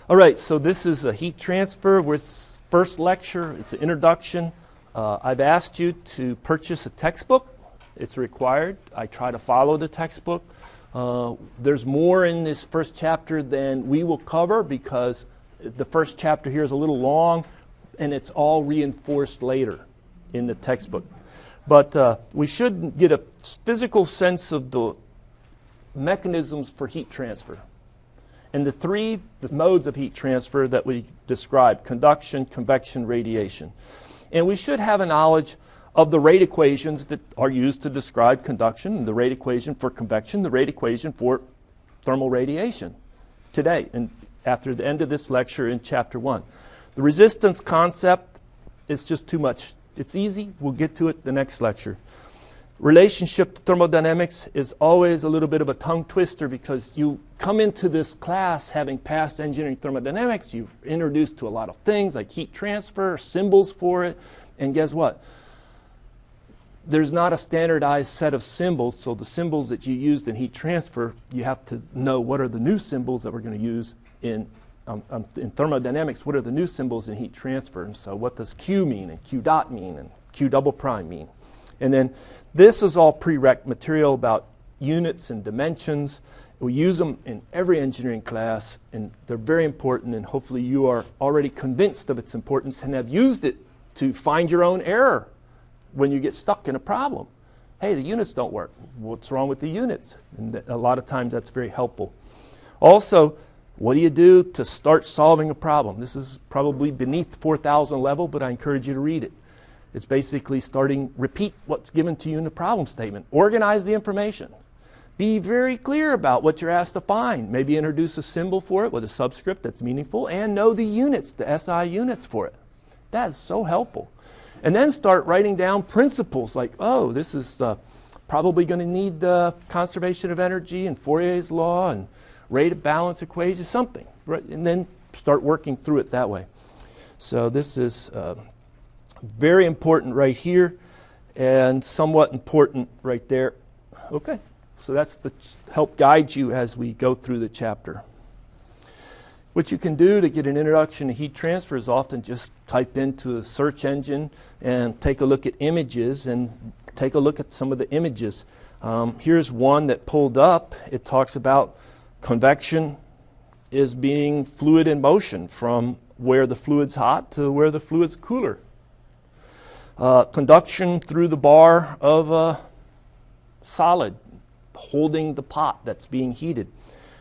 All right, so this is a heat transfer with first lecture. It's an introduction. I've asked you to purchase a textbook. It's required. I try to follow the textbook. There's more in this first chapter than we will cover because the first chapter here is a little long and it's all reinforced later in the textbook. But we should get a physical sense of the mechanisms for heat transfer. And the modes of heat transfer that we described: conduction, convection, radiation. And we should have a knowledge of the rate equations that are used to describe conduction, the rate equation for convection, the rate equation for thermal radiation today, and after the end of this lecture in Chapter 1. The resistance concept is just too much. It's easy. We'll get to it the next lecture. Relationship to thermodynamics is always a little bit of a tongue twister because you come into this class having passed engineering thermodynamics, you're introduced to a lot of things like heat transfer, symbols for it, and guess what? There's not a standardized set of symbols, so the symbols that you used in heat transfer, you have to know what are the new symbols that we're going to use in thermodynamics. What are the new symbols in heat transfer? And so what does Q mean, and Q dot mean, and Q double prime mean? And then this is all prereq material about units and dimensions. We use them in every engineering class, and they're very important, and hopefully you are already convinced of its importance and have used it to find your own error when you get stuck in a problem. Hey, the units don't work. What's wrong with the units? And a lot of times that's very helpful. Also, what do you do to start solving a problem? This is probably beneath 4,000 level, but I encourage you to read it. It's basically repeat what's given to you in the problem statement. Organize the information. Be very clear about what you're asked to find. Maybe introduce a symbol for it with a subscript that's meaningful, and know the units, the SI units for it. That is so helpful. And then start writing down principles like, oh, this is probably going to need conservation of energy and Fourier's law and rate of balance equation, something. Right? And then start working through it that way. So this is very important right here and somewhat important right there. Okay, so that's to help guide you as we go through the chapter. What you can do to get an introduction to heat transfer is often just type into a search engine and take a look at images and take a look at some of the images. Here's one that pulled up. It talks about convection is being fluid in motion from where the fluid's hot to where the fluid's cooler. Conduction through the bar of a solid holding the pot that's being heated.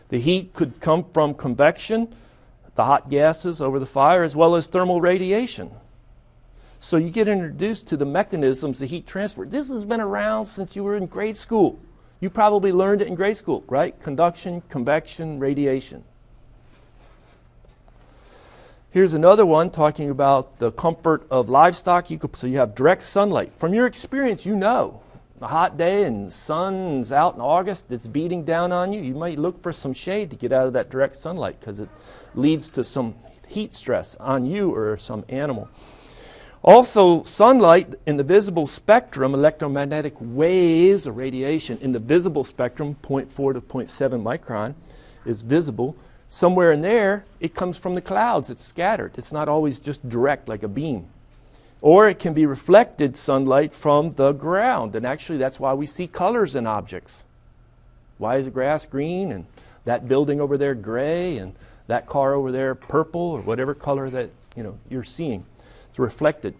The heat could come from convection, the hot gases over the fire, as well as thermal radiation. So you get introduced to the mechanisms of heat transfer. This has been around since you were in grade school. You probably learned it in grade school, right? Conduction, convection, radiation. Here's another one talking about the comfort of livestock. So you have direct sunlight. From your experience, you know, a hot day and the sun's out in August, it's beating down on you. You might look for some shade to get out of that direct sunlight because it leads to some heat stress on you or some animal. Also, sunlight in the visible spectrum, electromagnetic waves or radiation in the visible spectrum, 0.4 to 0.7 micron, is visible. Somewhere in there, it comes from the clouds. It's scattered. It's not always just direct like a beam. Or it can be reflected sunlight from the ground. And actually, that's why we see colors in objects. Why is the grass green and that building over there gray and that car over there purple or whatever color that you're seeing? It's reflected.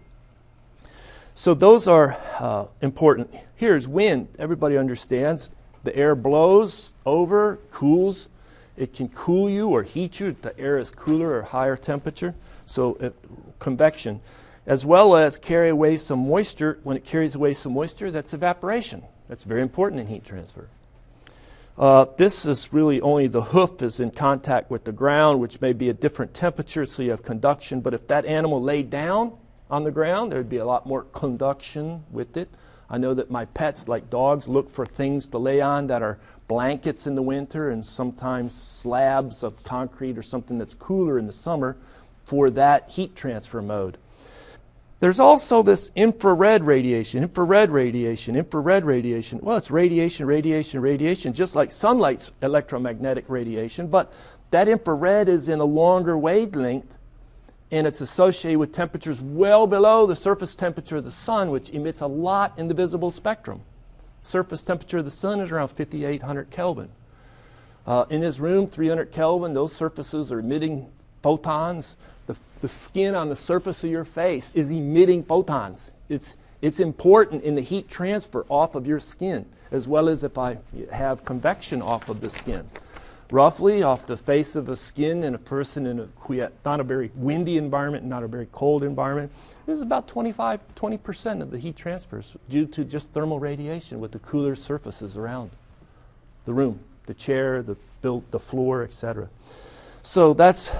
So those are important. Here's wind. Everybody understands. The air blows over, cools. It can cool you or heat you if the air is cooler or higher temperature. So convection. As well as carry away some moisture. When it carries away some moisture, that's evaporation. That's very important in heat transfer. This is really only the hoof is in contact with the ground, which may be a different temperature, so you have conduction. But if that animal laid down on the ground, there would be a lot more conduction with it. I know that my pets, like dogs, look for things to lay on that are blankets in the winter and sometimes slabs of concrete or something that's cooler in the summer for that heat transfer mode. There's also this infrared radiation, infrared radiation, infrared radiation. Well, it's radiation, radiation, radiation, just like sunlight's electromagnetic radiation, but that infrared is in a longer wavelength, and it's associated with temperatures well below the surface temperature of the sun, which emits a lot in the visible spectrum. Surface temperature of the sun is around 5,800 Kelvin. In this room, 300 Kelvin, those surfaces are emitting photons. The skin on the surface of your face is emitting photons. It's important in the heat transfer off of your skin, as well as if I have convection off of the skin. Roughly, off the face of the skin in a person in not a very windy environment, not a very cold environment, there's about 20% of the heat transfers due to just thermal radiation with the cooler surfaces around the room, the chair, the floor, etc. So that's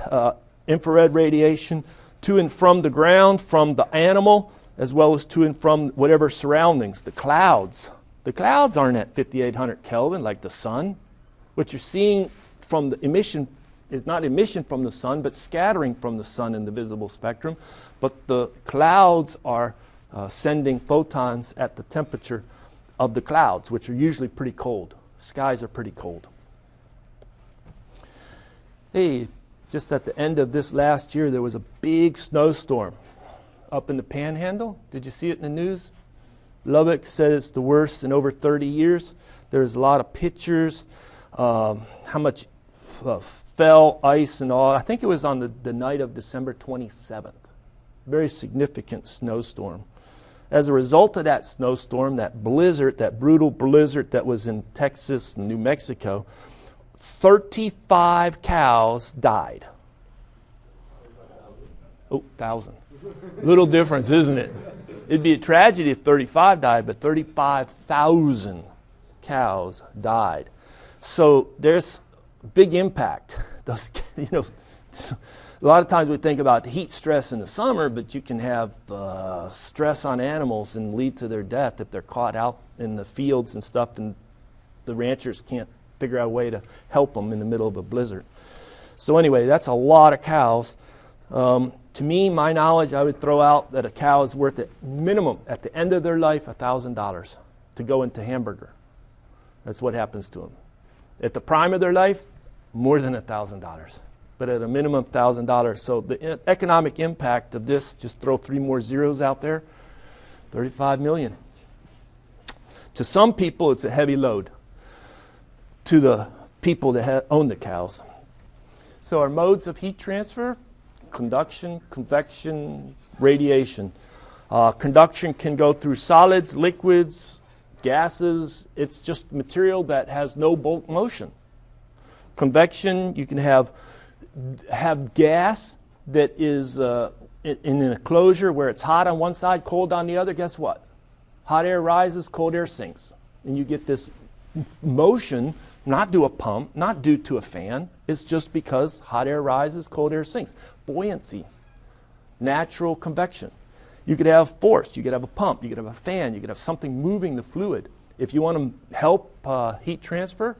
infrared radiation to and from the ground, from the animal, as well as to and from whatever surroundings. The clouds. The clouds aren't at 5,800 Kelvin like the sun. What you're seeing from the emission is not emission from the sun, but scattering from the sun in the visible spectrum. But the clouds are sending photons at the temperature of the clouds, which are usually pretty cold. Skies are pretty cold. Hey, just at the end of this last year, there was a big snowstorm up in the Panhandle. Did you see it in the news? Lubbock said it's the worst in over 30 years. There's a lot of pictures, how much fell, ice and all. I think it was on the night of December 27th. Very significant snowstorm. As a result of that snowstorm, that blizzard, that brutal blizzard that was in Texas and New Mexico, 35 cows died. Oh, 1,000. Little difference, isn't it? It'd be a tragedy if 35 died, but 35,000 cows died. So there's big impact. Those, a lot of times we think about heat stress in the summer, but you can have stress on animals and lead to their death if they're caught out in the fields and stuff, and the ranchers can't figure out a way to help them in the middle of a blizzard. So anyway, that's a lot of cows. To me, my knowledge, I would throw out that a cow is worth at minimum, at the end of their life, $1,000 to go into hamburger. That's what happens to them. At the prime of their life, more than $1,000. But at a minimum, $1,000. So the economic impact of this, just throw 3 more zeros out there, $35 million. To some people, it's a heavy load. To the people that own the cows. So our modes of heat transfer: conduction, convection, radiation. Conduction can go through solids, liquids, gases. It's just material that has no bulk motion. Convection, you can have gas that is in an enclosure where it's hot on one side, cold on the other. Guess what? Hot air rises, cold air sinks. And you get this motion, not due to a pump, not due to a fan. It's just because hot air rises, cold air sinks. Buoyancy, natural convection. You could have force, you could have a pump, you could have a fan, you could have something moving the fluid. If you want to help heat transfer,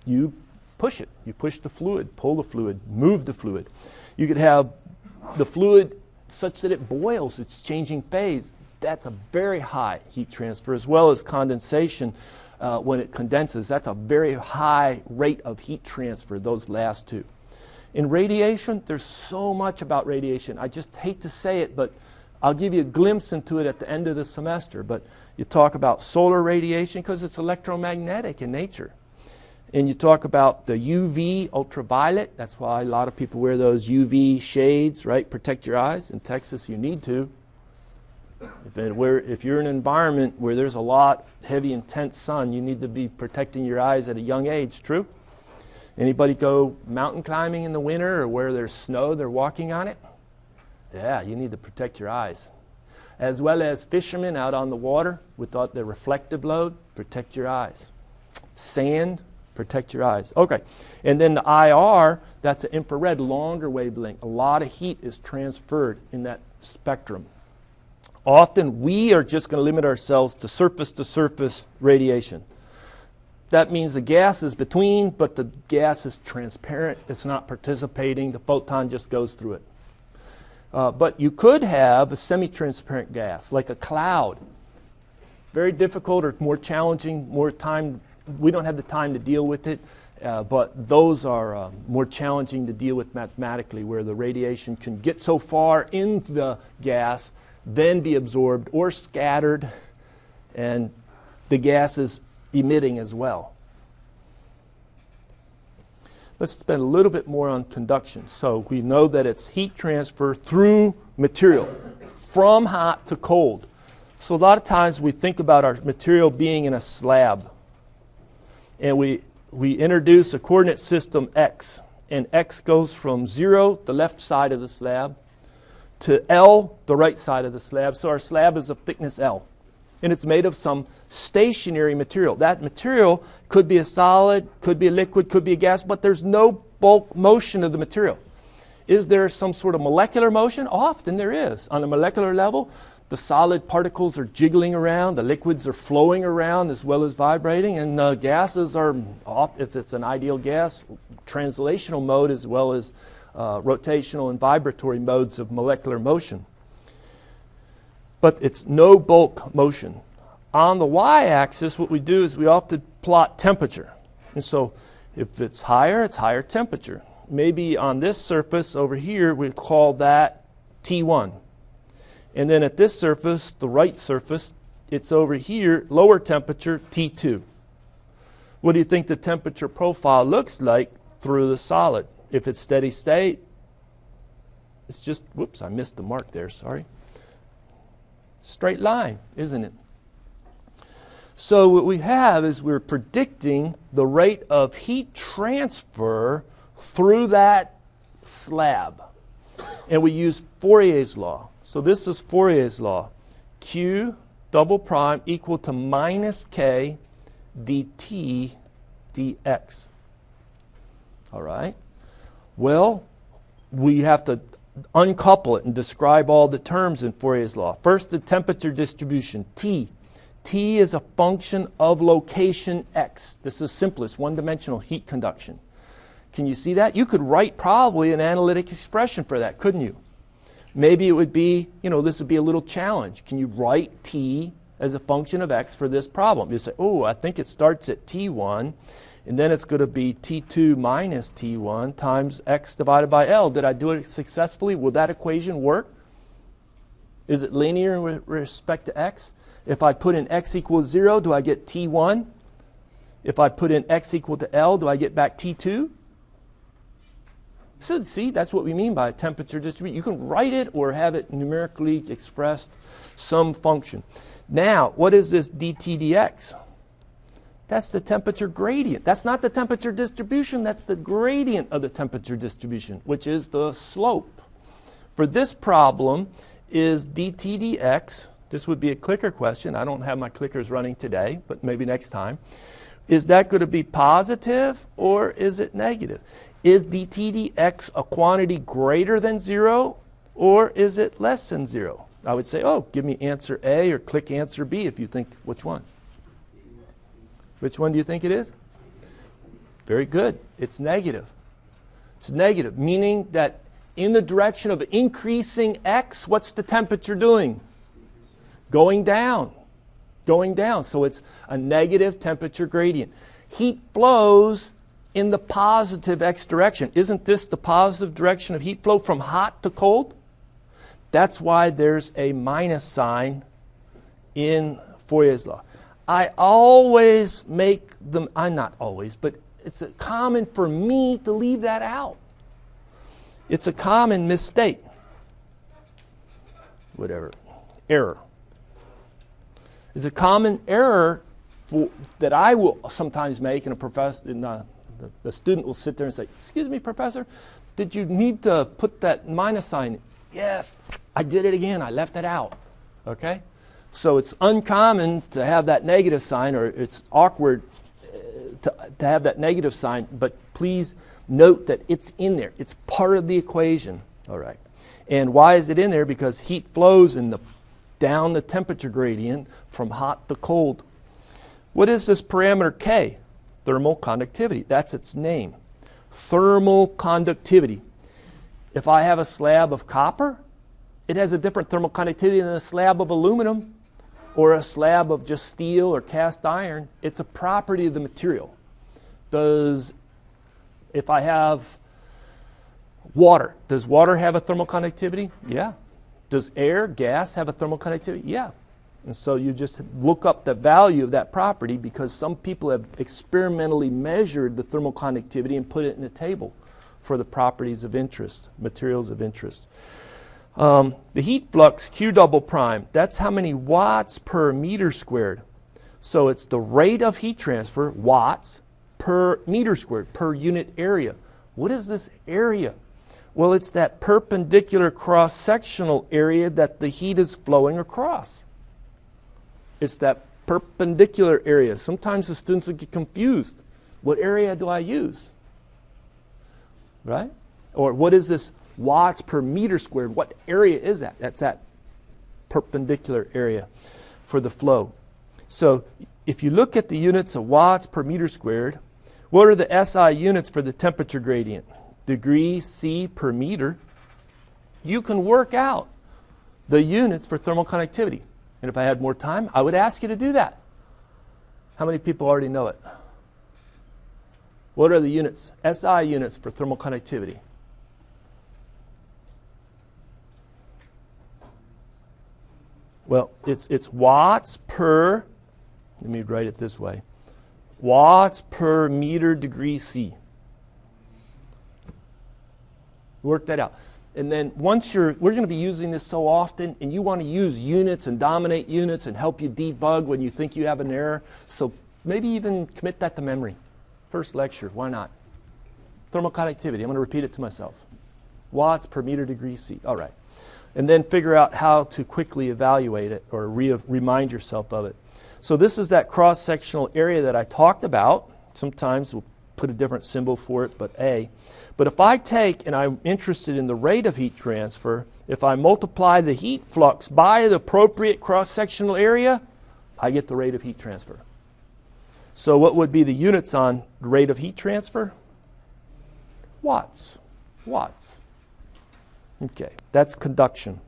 you push it. You push the fluid, pull the fluid, move the fluid. You could have the fluid such that it boils, it's changing phase. That's a very high heat transfer, as well as condensation. When it condenses, that's a very high rate of heat transfer, those last two. In radiation, there's so much about radiation. I just hate to say it, but I'll give you a glimpse into it at the end of the semester. But you talk about solar radiation because it's electromagnetic in nature. And you talk about the UV, ultraviolet. That's why a lot of people wear those UV shades, right? Protect your eyes. In Texas, you need to. If you're in an environment where there's a lot heavy, intense sun, you need to be protecting your eyes at a young age. True? Anybody go mountain climbing in the winter, or where there's snow, they're walking on it? Yeah, you need to protect your eyes. As well as fishermen out on the water without the reflective load, protect your eyes. Sand, protect your eyes. Okay, and then the IR, that's an infrared, longer wavelength. A lot of heat is transferred in that spectrum. Often we are just going to limit ourselves to surface radiation. That means the gas is between, but the gas is transparent. It's not participating. The photon just goes through it. But you could have a semi-transparent gas, like a cloud. Very difficult or more challenging, more time. We don't have the time to deal with it, but those are more challenging to deal with mathematically, where the radiation can get so far in the gas, then be absorbed or scattered, and the gas is emitting as well. Let's spend a little bit more on conduction. So we know that it's heat transfer through material, from hot to cold. So a lot of times we think about our material being in a slab. And we introduce a coordinate system x. And x goes from 0, the left side of the slab, to L, the right side of the slab. So our slab is of thickness L. And it's made of some stationary material. That material could be a solid, could be a liquid, could be a gas, but there's no bulk motion of the material. Is there some sort of molecular motion? Often there is. On a molecular level, the solid particles are jiggling around, the liquids are flowing around as well as vibrating, and gases are, if it's an ideal gas, translational mode as well as rotational and vibratory modes of molecular motion. But it's no bulk motion. On the y-axis, what we do is we often plot temperature. And so if it's higher temperature. Maybe on this surface over here, we call that T1. And then at this surface, the right surface, it's over here, lower temperature, T2. What do you think the temperature profile looks like through the solid? If it's steady state, it's just, whoops, I missed the mark there, sorry. Straight line, isn't it? So what we have is we're predicting the rate of heat transfer through that slab. And we use Fourier's law. So this is Fourier's law. Q double prime equal to minus K dt dx. All right? Well, we have to uncouple it and describe all the terms in Fourier's law. First, the temperature distribution, T. T is a function of location x. This is simplest, one-dimensional heat conduction. Can you see that? You could write probably an analytic expression for that, couldn't you? Maybe it would be, this would be a little challenge. Can you write T as a function of x for this problem? You say, oh, I think it starts at T1, and then it's going to be T2 minus T1 times x divided by L. Did I do it successfully? Will that equation work? Is it linear with respect to x? If I put in x equals 0, do I get T1? If I put in x equal to L, do I get back T2? So see, that's what we mean by a temperature distribution. You can write it or have it numerically expressed, some function. Now, what is this dt dx? That's the temperature gradient. That's not the temperature distribution, that's the gradient of the temperature distribution, which is the slope. For this problem, is dt dx, this would be a clicker question. I don't have my clickers running today, but maybe next time. Is that going to be positive or is it negative? Is dt dx a quantity greater than 0 or is it less than 0? I would say, oh, give me answer A or click answer B if you think, which one? Which one do you think it is? Very good. It's negative. It's negative, meaning that in the direction of increasing x, what's the temperature doing? Going down. Going down. So it's a negative temperature gradient. Heat flows in the positive x direction. Isn't this the positive direction of heat flow from hot to cold? That's why there's a minus sign in Fourier's law. I always make them, I'm not always, but it's common for me to leave that out. It's a common mistake. Whatever. Error. It's a common error that I will sometimes make, and the student will sit there and say, excuse me, professor, did you need to put that minus sign? Yes, I did it again. I left it out. Okay? So it's uncommon to have that negative sign, or it's awkward to have that negative sign, but please note that it's in there. It's part of the equation. All right. And why is it in there? Because heat flows down the temperature gradient from hot to cold. What is this parameter K? Thermal conductivity. That's its name. Thermal conductivity. If I have a slab of copper, it has a different thermal conductivity than a slab of aluminum or a slab of just steel or cast iron. It's a property of the material. If I have water, does water have a thermal conductivity? Yeah. Does air, gas have a thermal conductivity? Yeah. And so you just look up the value of that property because some people have experimentally measured the thermal conductivity and put it in a table for the properties of interest, materials of interest. The heat flux, Q double prime, that's how many watts per meter squared. So it's the rate of heat transfer, watts, per meter squared, per unit area. What is this area? Well, it's that perpendicular cross-sectional area that the heat is flowing across. It's that perpendicular area. Sometimes the students will get confused. What area do I use? Right? Or what is this watts per meter squared? What area is that? That's that perpendicular area for the flow. So if you look at the units of watts per meter squared, what are the SI units for the temperature gradient? Degree C per meter. You can work out the units for thermal conductivity. And if I had more time, I would ask you to do that. How many people already know it? What are the units, SI units for thermal conductivity? Well, it's watts per, let me write it this way, watts per meter degree C. Work that out. And then we're going to be using this so often, and you want to use units and dominate units and help you debug when you think you have an error. So maybe even commit that to memory. First lecture, why not? Thermal conductivity, I'm going to repeat it to myself. Watts per meter degree C. All right. And then figure out how to quickly evaluate it or remind yourself of it. So this is that cross-sectional area that I talked about. Sometimes we'll put a different symbol for it, but A. But if I take, and I'm interested in the rate of heat transfer, if I multiply the heat flux by the appropriate cross-sectional area, I get the rate of heat transfer. So what would be the units on rate of heat transfer? Watts. Watts. Okay, that's conduction.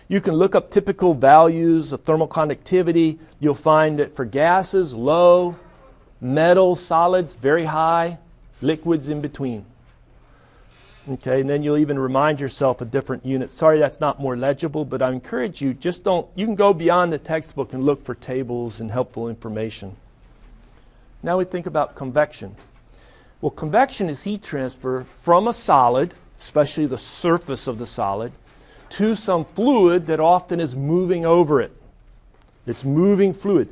You can look up typical values of thermal conductivity. You'll find that for gases, low, metals, solids, very high, liquids in between. Okay, and then you'll even remind yourself of different units. Sorry that's not more legible, but I encourage you, you can go beyond the textbook and look for tables and helpful information. Now we think about convection. Well, convection is heat transfer from a solid, especially the surface of the solid, to some fluid that often is moving over it. It's moving fluid.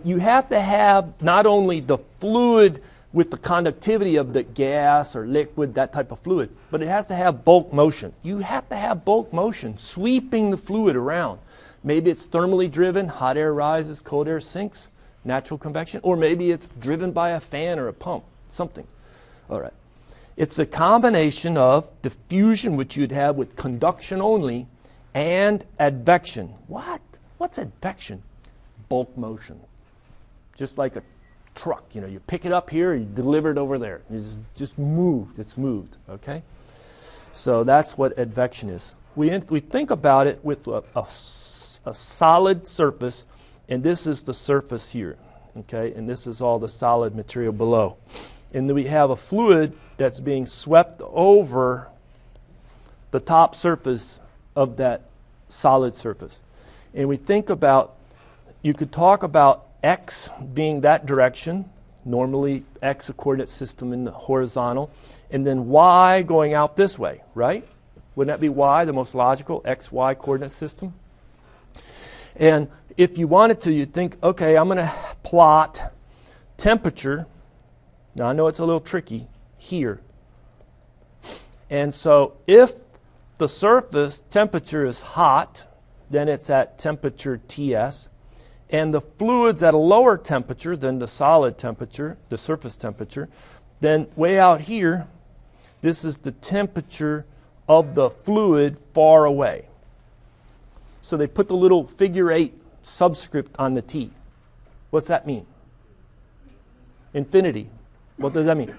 You have to have not only the fluid with the conductivity of the gas or liquid, that type of fluid, but it has to have bulk motion. You have to have bulk motion, sweeping the fluid around. Maybe it's thermally driven, hot air rises, cold air sinks, natural convection, or maybe it's driven by a fan or a pump, something. All right. It's a combination of diffusion, which you'd have with conduction only, and advection. What? What's advection? Bulk motion. Just like a truck, you pick it up here, you deliver it over there. It's just moved, it's moved, okay? So that's what advection is. We think about it with a solid surface, and this is the surface here, okay? And this is all the solid material below. And then we have a fluid that's being swept over the top surface of that solid surface. And we think about, you could talk about X being that direction, normally X a coordinate system in the horizontal, and then Y going out this way, right? Wouldn't that be Y, the most logical XY coordinate system? And if you wanted to, you'd think, okay, I'm going to plot temperature. Now I know it's a little tricky here. And so if the surface temperature is hot, then it's at temperature Ts. And the fluid's at a lower temperature than the solid temperature, the surface temperature, then way out here, this is the temperature of the fluid far away. So they put the little figure 8 subscript on the T. What's that mean? Infinity. What does that mean?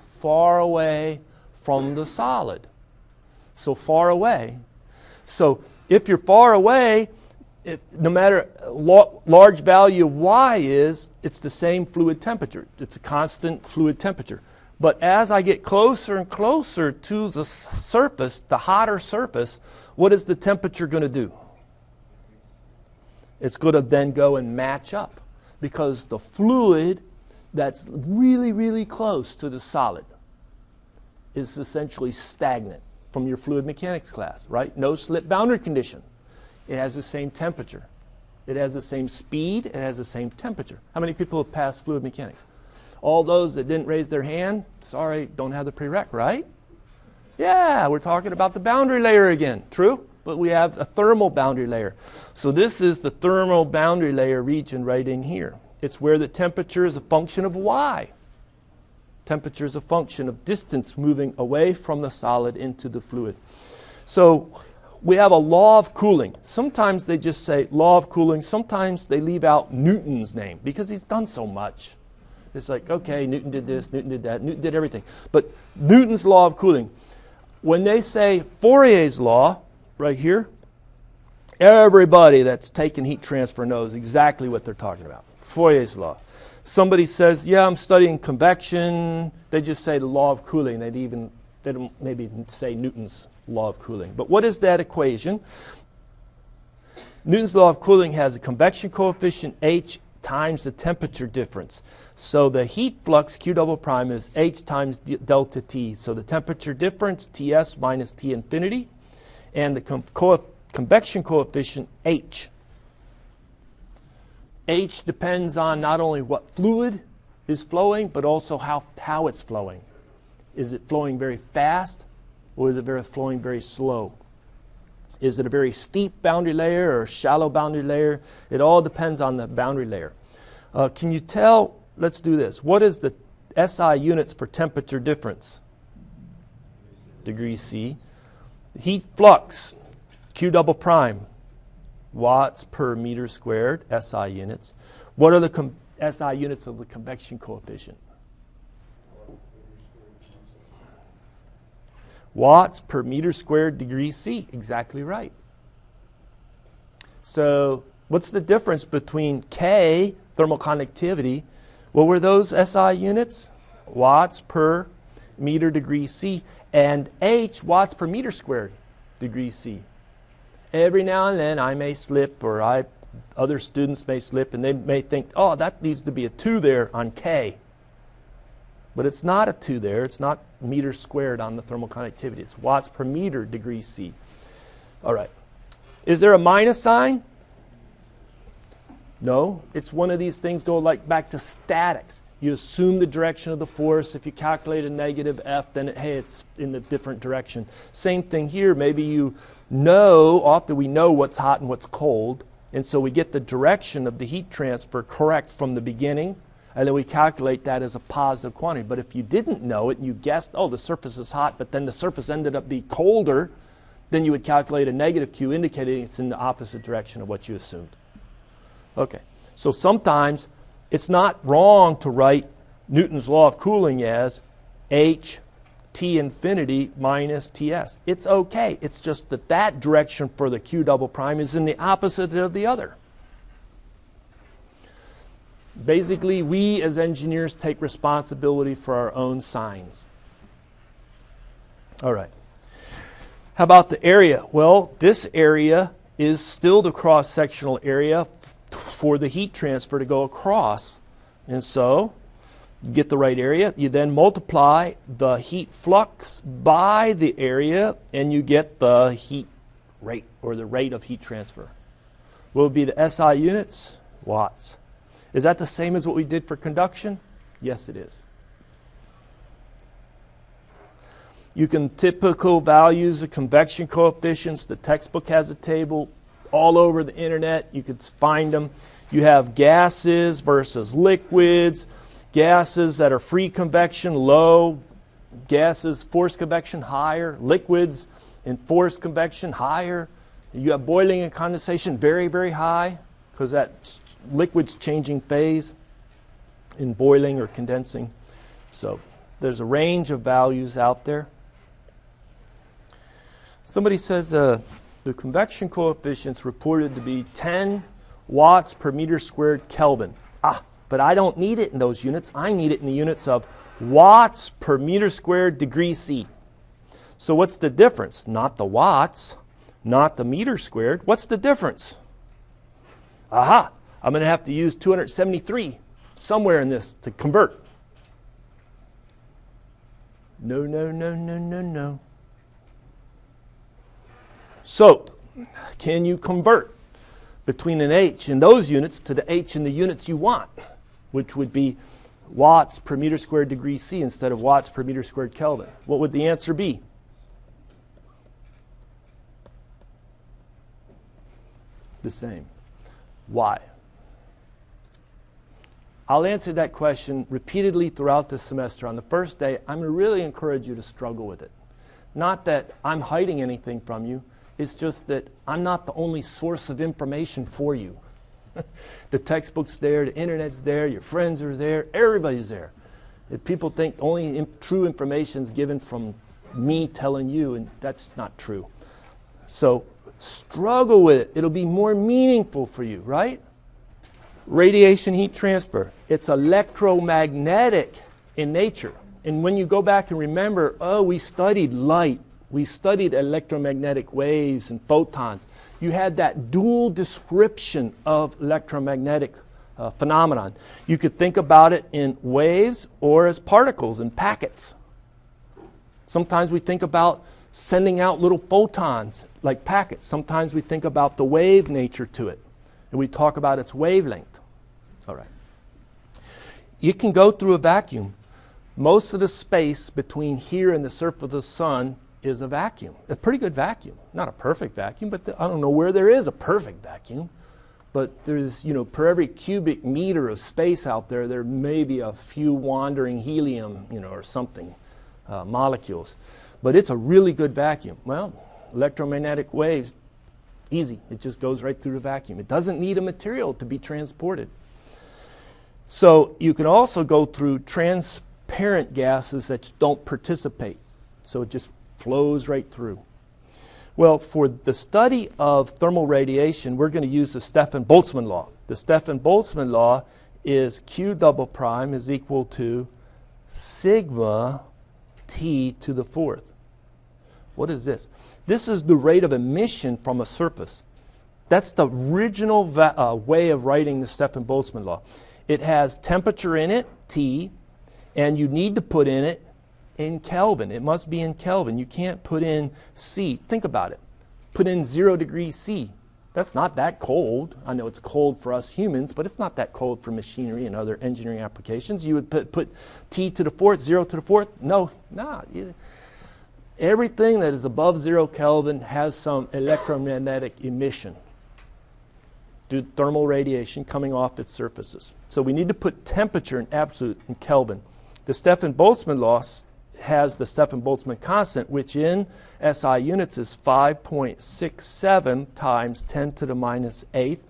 Far away from the solid. So far away. So if you're far away, no matter large value of y is, it's the same fluid temperature. It's a constant fluid temperature. But as I get closer and closer to the surface, the hotter surface, what is the temperature going to do? It's going to then go and match up, because the fluid that's really, really close to the solid is essentially stagnant from your fluid mechanics class, right? No slip boundary condition. It has the same temperature. It has the same speed. It has the same temperature. How many people have passed fluid mechanics? All those that didn't raise their hand, sorry, don't have the prereq, right? Yeah, we're talking about the boundary layer again. True? But we have a thermal boundary layer. So this is the thermal boundary layer region right in here. It's where the temperature is a function of y. Temperature is a function of distance moving away from the solid into the fluid. So we have a law of cooling. Sometimes they just say law of cooling. Sometimes they leave out Newton's name because he's done so much. It's like, okay, Newton did this, Newton did that, Newton did everything. But Newton's law of cooling. When they say Fourier's law, right here, everybody that's taken heat transfer knows exactly what they're talking about. Fourier's law. Somebody says, yeah, I'm studying convection. They just say the law of cooling. They don't maybe say Newton's law of cooling. But what is that equation? Newton's law of cooling has a convection coefficient H times the temperature difference. So the heat flux Q double prime is H times delta T. So the temperature difference, Ts minus T infinity, and the convection coefficient H. H depends on not only what fluid is flowing, but also how it's flowing. Is it flowing very fast, or is it flowing very slow? Is it a very steep boundary layer or a shallow boundary layer? It all depends on the boundary layer. Can you tell, let's do this. What is the SI units for temperature difference? Degree C. Heat flux, Q double prime, watts per meter squared, SI units. What are the SI units of the convection coefficient? Watts per meter squared degree C. Exactly right. So what's the difference between K, thermal conductivity, what were those SI units? Watts per meter degree C, and H, watts per meter squared degree C. Every now and then I may slip, or other students may slip, and they may think, oh, that needs to be a 2 there on K. But it's not a 2 there. It's not meters squared on the thermal conductivity. It's watts per meter degree C. All right. Is there a minus sign? No. It's one of these things go like back to statics. You assume the direction of the force. If you calculate a negative F, then hey, it's in the different direction. Same thing here. Maybe you know, often we know what's hot and what's cold, and so we get the direction of the heat transfer correct from the beginning, and then we calculate that as a positive quantity. But if you didn't know it and you guessed, oh, the surface is hot, but then the surface ended up being colder, then you would calculate a negative Q indicating it's in the opposite direction of what you assumed. Okay, so sometimes it's not wrong to write Newton's law of cooling as H T infinity minus Ts. It's okay. It's just that that direction for the Q double prime is in the opposite of the other. Basically, we as engineers take responsibility for our own signs. All right. How about the area? Well, this area is still the cross-sectional area for the heat transfer to go across. And so, you get the right area. You then multiply the heat flux by the area, and you get the heat rate, or the rate of heat transfer. What would be the SI units? Watts. Is that the same as what we did for conduction? Yes, it is. You can typical values of convection coefficients. The textbook has a table all over the internet. You could find them. You have gases versus liquids. Gases that are free convection, low. Gases, forced convection, higher. Liquids in forced convection, higher. You have boiling and condensation, very, very high, because that liquid's changing phase in boiling or condensing. So there's a range of values out there. Somebody says, The convection coefficient's reported to be 10 watts per meter squared Kelvin. But I don't need it in those units. I need it in the units of watts per meter squared degree C. So what's the difference? Not the watts, not the meter squared. What's the difference? I'm going to have to use 273 somewhere in this to convert. No. So, can you convert between an H in those units to the H in the units you want, which would be watts per meter squared degree C instead of watts per meter squared Kelvin? What would the answer be? The same. Why? I'll answer that question repeatedly throughout the semester. On the first day, I'm going to really encourage you to struggle with it. Not that I'm hiding anything from you. It's just that I'm not the only source of information for you. The textbook's there, the internet's there, your friends are there, everybody's there. If people think only true information is given from me telling you, and that's not true. So struggle with it. It'll be more meaningful for you, right? Radiation heat transfer. It's electromagnetic in nature. And when you go back and remember, we studied light. We studied electromagnetic waves and photons. You had that dual description of electromagnetic phenomenon. You could think about it in waves or as particles and packets. Sometimes we think about sending out little photons like packets. Sometimes we think about the wave nature to it, and we talk about its wavelength. All right. You can go through a vacuum. Most of the space between here and the surface of the sun is a vacuum. A pretty good vacuum. Not a perfect vacuum, but I don't know where there is a perfect vacuum. But there's, per every cubic meter of space out there, there may be a few wandering helium, or something, molecules. But it's a really good vacuum. Well, electromagnetic waves, easy. It just goes right through the vacuum. It doesn't need a material to be transported. So you can also go through transparent gases that don't participate. So it just flows right through. Well, for the study of thermal radiation, we're going to use the Stefan-Boltzmann law. The Stefan-Boltzmann law is Q double prime is equal to sigma T to the fourth. What is this? This is the rate of emission from a surface. That's the original way of writing the Stefan-Boltzmann law. It has temperature in it, T, and you need to put in it in Kelvin. It must be in Kelvin. You can't put in C. Think about it. Put in 0 degrees C. That's not that cold. I know it's cold for us humans, but it's not that cold for machinery and other engineering applications. You would put T to the fourth, 0 to the fourth. Everything that is above 0 Kelvin has some electromagnetic emission due to thermal radiation coming off its surfaces. So we need to put temperature in absolute in Kelvin. The Stefan-Boltzmann law has the Stefan-Boltzmann constant, which in SI units is 5.67 times 10 to the minus 8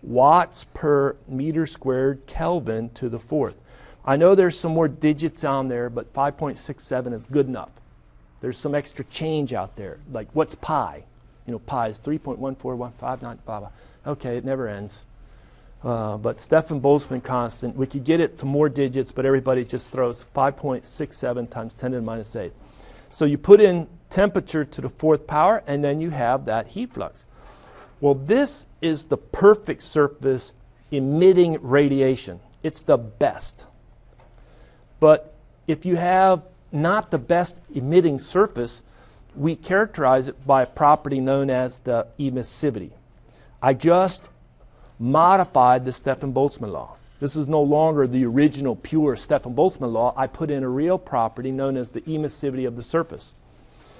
watts per meter squared Kelvin to the fourth. I know there's some more digits on there, but 5.67 is good enough. There's some extra change out there. Like, what's pi? Pi is 3.14159, blah, blah. Okay, it never ends. But Stefan-Boltzmann constant, we could get it to more digits, but everybody just throws 5.67 times 10 to the minus 8. So you put in temperature to the fourth power, and then you have that heat flux. Well, this is the perfect surface emitting radiation. It's the best. But if you have not the best emitting surface, we characterize it by a property known as the emissivity. I just modified the Stefan-Boltzmann law. This is no longer the original pure Stefan-Boltzmann law. I put in a real property known as the emissivity of the surface.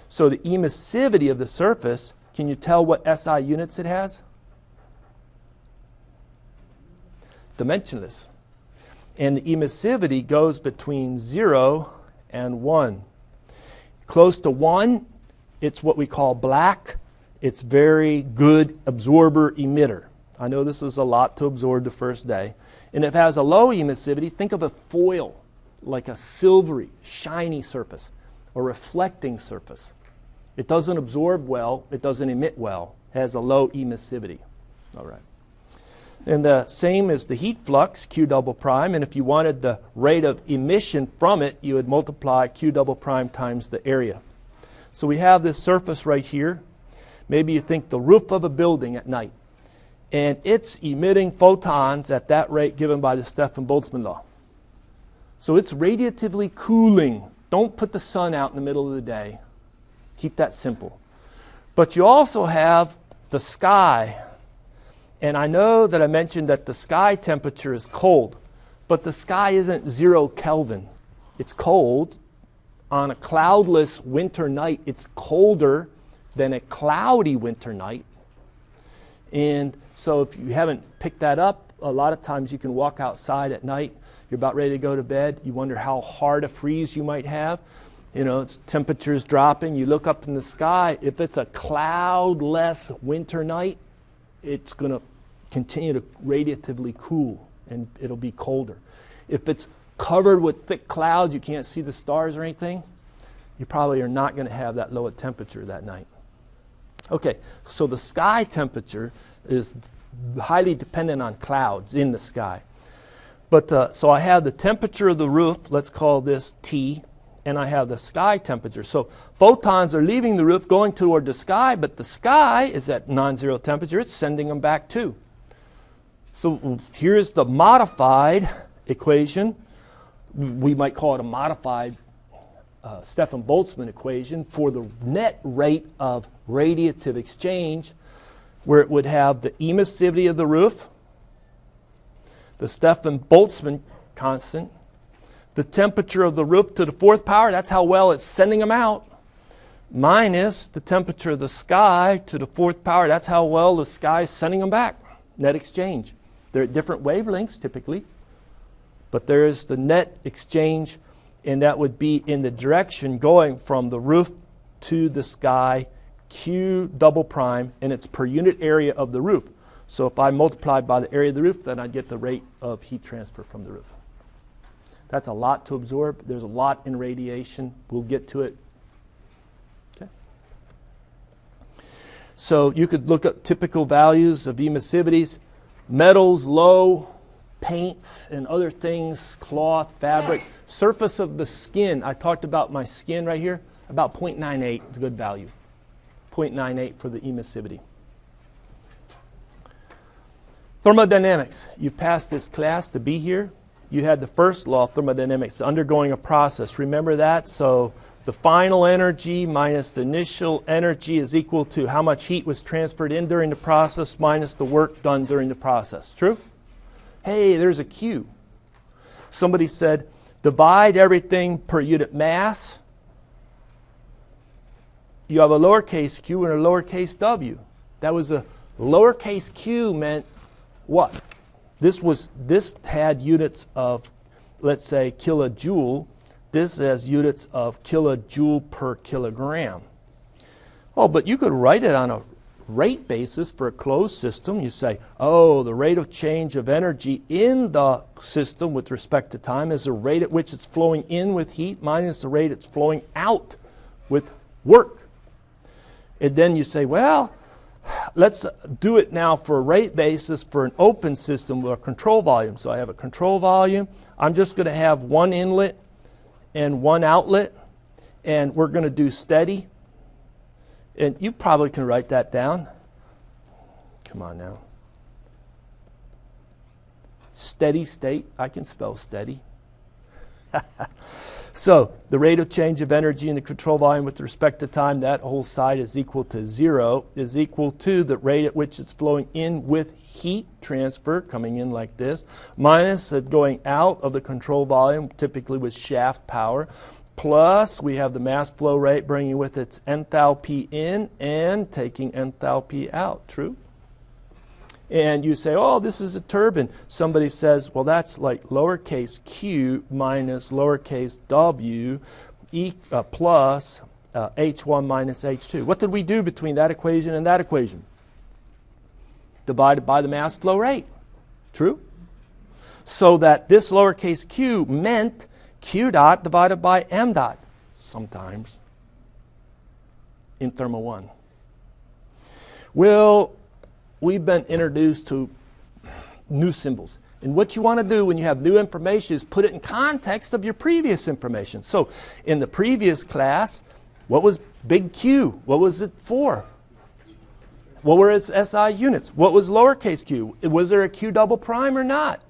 So the emissivity of the surface, can you tell what SI units it has? Dimensionless. And the emissivity goes between 0 and 1. Close to 1, it's what we call black. It's very good absorber emitter. I know this is a lot to absorb the first day. And if it has a low emissivity, think of a foil, like a silvery, shiny surface, a reflecting surface. It doesn't absorb well. It doesn't emit well. It has a low emissivity. All right. And the same as the heat flux, Q double prime. And if you wanted the rate of emission from it, you would multiply Q double prime times the area. So we have this surface right here. Maybe you think the roof of a building at night. And it's emitting photons at that rate given by the Stefan-Boltzmann law. So it's radiatively cooling. Don't put the sun out in the middle of the day. Keep that simple. But you also have the sky. And I know that I mentioned that the sky temperature is cold, but the sky isn't 0 Kelvin. It's cold. On a cloudless winter night, it's colder than a cloudy winter night. And so if you haven't picked that up, a lot of times you can walk outside at night. You're about ready to go to bed. You wonder how hard a freeze you might have. You know, temperature's dropping. You look up in the sky. If it's a cloudless winter night, it's going to continue to radiatively cool, and it'll be colder. If it's covered with thick clouds, you can't see the stars or anything, you probably are not going to have that low a temperature that night. Okay, so the sky temperature is highly dependent on clouds in the sky. But so I have the temperature of the roof, let's call this T, and I have the sky temperature. So photons are leaving the roof, going toward the sky, but the sky is at non-zero temperature. It's sending them back too. So here's the modified equation. We might call it a modified Stefan-Boltzmann equation for the net rate of radiative exchange, where it would have the emissivity of the roof, the Stefan-Boltzmann constant, the temperature of the roof to the fourth power, that's how well it's sending them out, minus the temperature of the sky to the fourth power, that's how well the sky is sending them back. Net exchange. They're at different wavelengths typically, but there is the net exchange, and that would be in the direction going from the roof to the sky, Q double prime, and it's per unit area of the roof. So if I multiply by the area of the roof, then I get the rate of heat transfer from the roof. That's a lot to absorb. There's a lot in radiation. We'll get to it. Okay. So you could look at typical values of emissivities. Metals, low. Paints and other things, cloth, fabric. Surface of the skin. I talked about my skin right here. About 0.98 is a good value. 0.98 for the emissivity. Thermodynamics. You passed this class to be here. You had the first law of thermodynamics, undergoing a process. Remember that? So the final energy minus the initial energy is equal to how much heat was transferred in during the process minus the work done during the process. True? Hey, there's a Q. Somebody said, divide everything per unit mass. You have a lowercase q and a lowercase w. That was a lowercase q meant what? This had units of, let's say, kilojoule. This has units of kilojoule per kilogram. Oh, but you could write it on a rate basis for a closed system. You say, oh, the rate of change of energy in the system with respect to time is the rate at which it's flowing in with heat minus the rate it's flowing out with work. And then you say, well, let's do it now for a rate basis for an open system with a control volume. So I have a control volume. I'm just going to have one inlet and one outlet, and we're going to do steady. And you probably can write that down. Come on now. Steady state. I can spell steady. So the rate of change of energy in the control volume with respect to time, that whole side is equal to 0, is equal to the rate at which it's flowing in with heat transfer, coming in like this, minus it going out of the control volume, typically with shaft power, plus we have the mass flow rate bringing with its enthalpy in and taking enthalpy out. True? And you say, oh, this is a turbine. Somebody says, well, that's like lowercase q minus lowercase w plus h1 minus h2. What did we do between that equation and that equation? Divided by the mass flow rate. True? So that this lowercase q meant q dot divided by m dot sometimes. in Thermo 1? Well, we've been introduced to new symbols. And what you want to do when you have new information is put it in context of your previous information. So in the previous class, what was big Q? What was it for? What were its SI units? What was lowercase q? Was there a Q double prime or not?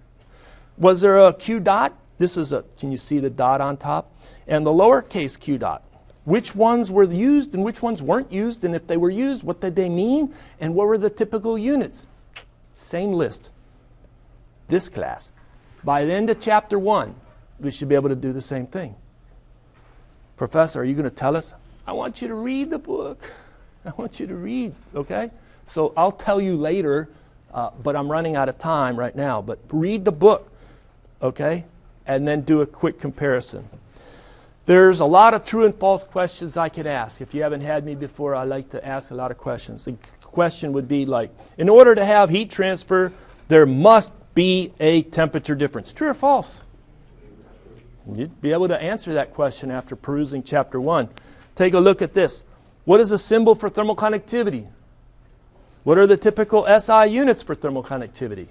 Was there a Q dot? This is a, can you see the dot on top? And the lowercase q dot. Which ones were used and which ones weren't used? And if they were used, what did they mean? And what were the typical units? Same list. This class. By the end of chapter 1, we should be able to do the same thing. Professor, are you going to tell us? I want you to read the book. I want you to read, okay? So I'll tell you later, but I'm running out of time right now. But read the book, okay? And then do a quick comparison. There's a lot of true and false questions I could ask. If you haven't had me before, I like to ask a lot of questions. The question would be like, in order to have heat transfer, there must be a temperature difference. True or false? You'd be able to answer that question after perusing chapter 1. Take a look at this. What is a symbol for thermal conductivity? What are the typical SI units for thermal conductivity?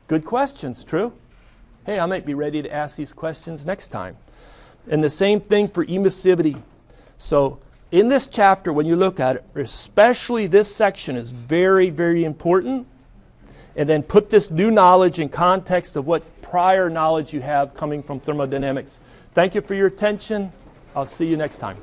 Good questions, true? Hey, I might be ready to ask these questions next time. And the same thing for emissivity. So in this chapter, when you look at it, especially this section is very, very important. And then put this new knowledge in context of what prior knowledge you have coming from thermodynamics. Thank you for your attention. I'll see you next time.